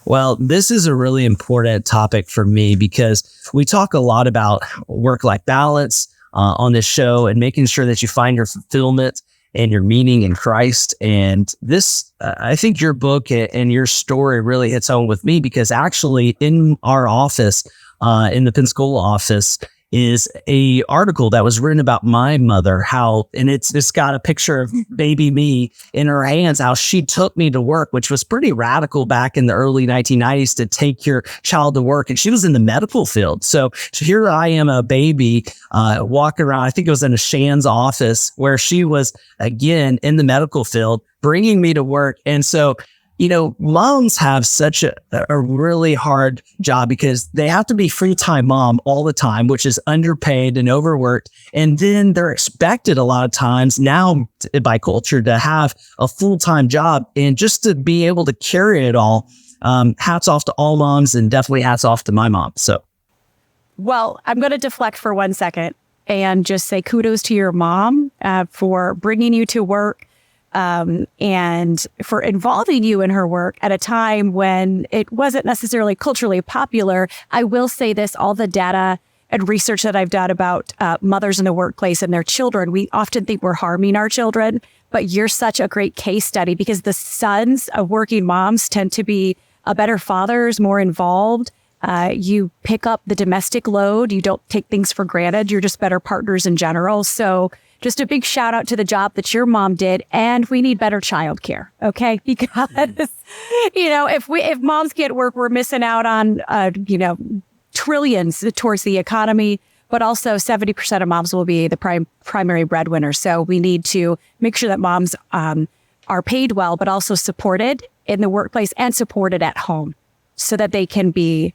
Well, this is a really important topic for me because we talk a lot about work-life balance on this show and making sure that you find your fulfillment and your meaning in Christ. And this, I think your book and your story really hits home with me because actually in our office, in the Pensacola office, is a article that was written about my mother, and it's got a picture of baby me in her hands, how she took me to work, which was pretty radical back in the early 1990s to take your child to work. And she was in the medical field. So here I am, a baby, walking around, I think it was in a Shan's office where she was again in the medical field, bringing me to work. And so, moms have such a really hard job because they have to be full-time mom all the time, which is underpaid and overworked. And then they're expected a lot of times now by culture to have a full-time job and just to be able to carry it all. Hats off to all moms and definitely hats off to my mom. So, well, I'm going to deflect for 1 second and just say kudos to your mom for bringing you to work. And for involving you in her work at a time when it wasn't necessarily culturally popular. I will say this, all the data and research that I've done about mothers in the workplace and their children, we often think we're harming our children, but you're such a great case study because the sons of working moms tend to be better fathers, more involved. You pick up the domestic load. You don't take things for granted. You're just better partners in general. So just a big shout out to the job that your mom did. And we need better childcare. Okay. Because, if moms can't work, we're missing out on, trillions towards the economy, but also 70% of moms will be the primary breadwinner. So we need to make sure that moms, are paid well, but also supported in the workplace and supported at home so that they can be